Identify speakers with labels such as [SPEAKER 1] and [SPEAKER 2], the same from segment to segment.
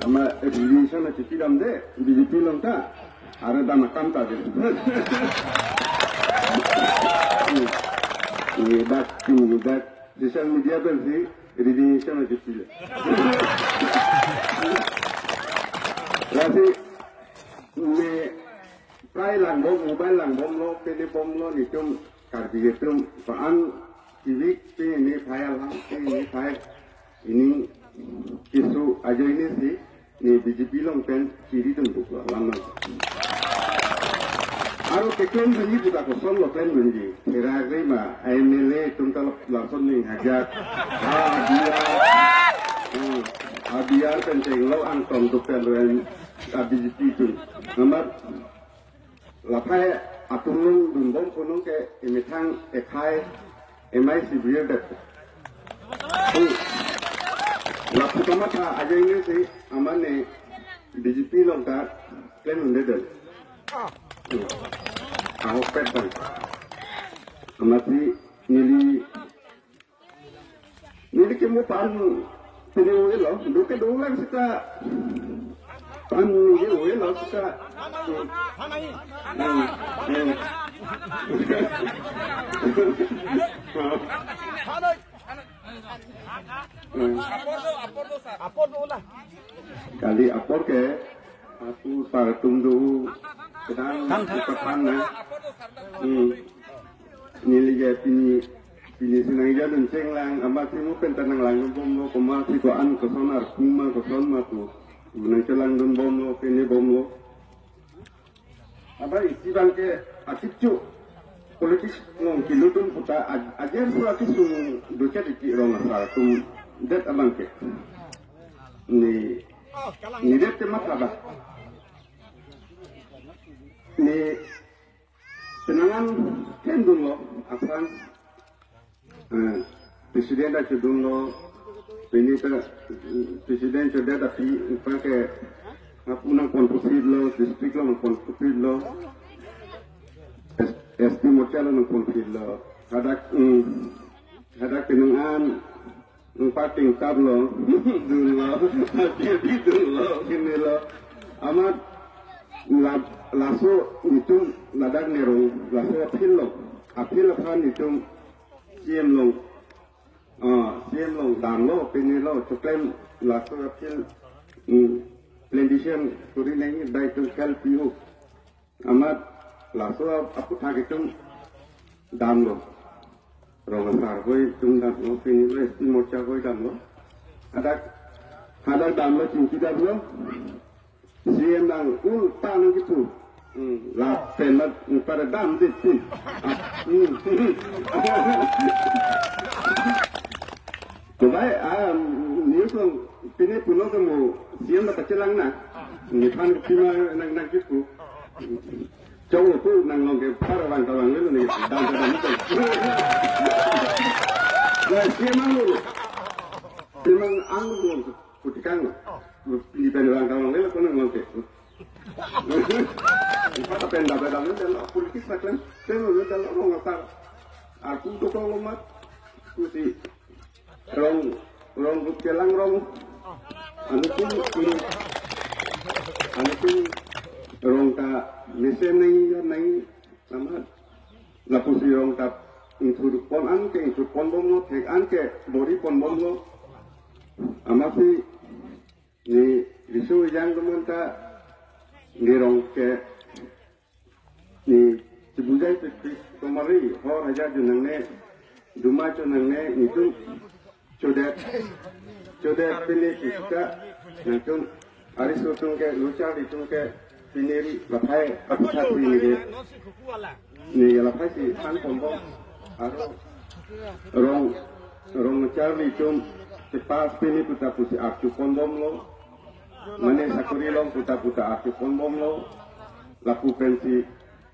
[SPEAKER 1] Ama relation na chikidam de BJP longta arada makamta de. That social media pensi relation na chikile. Rasi me prai lang bom mobile lang bom lo pene bom lo ni tum karbigetum paan civic ini file ini file ini isu aja ini sih ni BJP long pen kiri tentu lama. Aru kekian bunyi buka kosong lo pen bunyi. Kira-kira mah MLA tunggal langsung nih hajat. Biar penceng lo angkong tu pen lo BJP tu. Nomor lapai atunung dumbong punung ke emitang ekai emai si biar dek. Lapu mata aja ini sih aman nih BJP long tak klaim mendedel. Ahok petan, amati nili kemu pan pini uelo, duke doang suka pan nili uelo suka. Kali apor ke aku tunggu sedang kepan na nili ya pini sinang ja lenceng lang amati mo pentanang lang bom lo komasi ko an ko sonar kuma ko son ma tu nang celang dun bom lo pini bom lo apa isi bangke akicu politis ngong kilutun puta ajar surati sung doca di rong asal tung det abangke ni det temat labah ni senangan kendung lo akan presiden dah cedung lo ini presiden cedera tapi pakai apa nang konflik lo distrik lo nang konflik lo ST Mocha lo nang konflik lo ada kenangan empat tingkat lo dulu lo kini lo amat laso itu ladak nerong laso apil kan itu siem long dan lo pini lo cuklem laso apil plantation kuri nengi dai tu kalpiu amat laso aku thak itu dan lo rogasar koi tung dan lo pini lo esti mocha koi dan lo ada dan lo cinci dan lo siang nang tanang gitu, lah pelat pada dam itu, coba ni tu pini pulau kamu siang dapat celang nak, ni pan cuma nang gitu, jauh tu nang long ke parawang itu ni dam itu, lah siang anggur putikan. Di pendagang lele kono ngoke. Apa pendagang lele politik saklan, teno lele orang ngatar. Aku tu kalau mat, aku si rong kelang rong. Anu pun rong ta mesen nai sama. Lapu si rong ta introduk pon bom lo, tek anke bori pon bom lo. Amasi ni risu yang kemudian ni rong ke ni cibujai tu kemari hor aja junang ne duma junang ne itu codet pilih kita nanti hari sutung ke lucar itu ke piniri lapai apa satu ini ni lapai si san pombong rong lucar itu cepat pilih kita pusi aku pombong lo mana sakuri long puta aku pombong lo laku pensi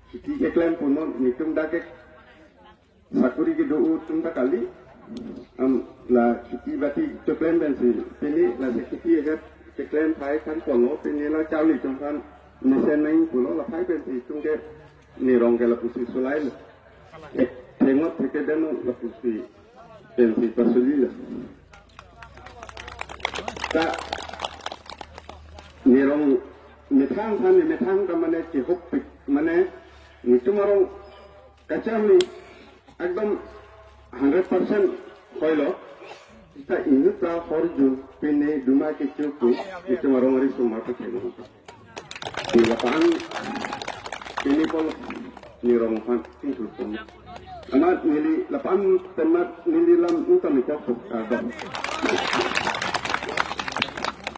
[SPEAKER 1] siki eklen punon nitum dakek sakuri gido utum kali la siki bati eklen pensi pini la siki eklen pai kan pono pini la cawli kan nesen nai pulo la pai pensi tungke ni rong ke la pusi sulain tengok tekedano la pusi pensi pasuli la tak nirong metang san metang kamane ki hopik mane tumarong kacang ni ekdom 100% koilo kita ingat lah forjun pene duma ke cukup itu marong hari semua pakai di lapangan ini pun nirong fan tinggal pun amat nili lapangan temat nili lam utama itu ada